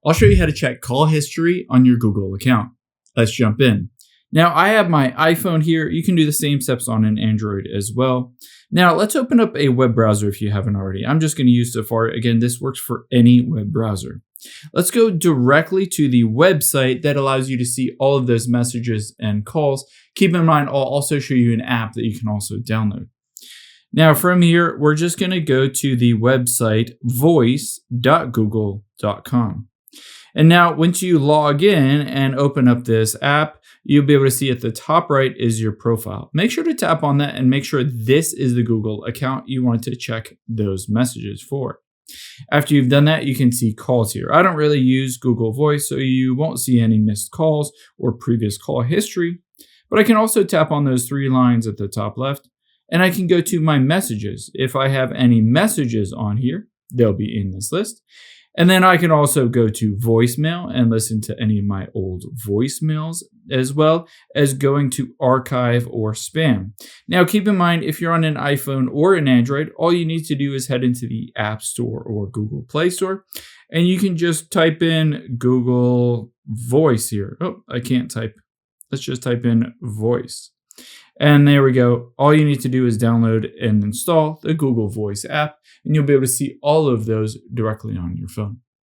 I'll show you how to check call history on your Google account. Let's jump in. Now, I have my iPhone here. You can do the same steps on an Android as well. Now, let's open up a web browser if you haven't already. I'm just going to use Safari. Again, this works for any web browser. Let's go directly to the website that allows you to see all of those messages and calls. Keep in mind, I'll also show you an app that you can also download. Now, from here, we're just going to go to the website voice.google.com. And now, once you log in and open up this app, you'll be able to see at the top right is your profile. Make sure to tap on that and make sure this is the Google account you want to check those messages for. After you've done that, you can see calls here. I don't really use Google Voice, so you won't see any missed calls or previous call history. But I can also tap on those three lines at the top left, and I can go to my messages. If I have any messages on here, they'll be in this list. And then I can also go to voicemail and listen to any of my old voicemails, as well as going to archive or spam. Now, keep in mind, if you're on an iPhone or an Android, all you need to do is head into the App Store or Google Play Store, and you can just type in Google Voice here. Oh, I can't type. Let's just type in voice. And there we go. All you need to do is download and install the Google Voice app, and you'll be able to see all of those directly on your phone.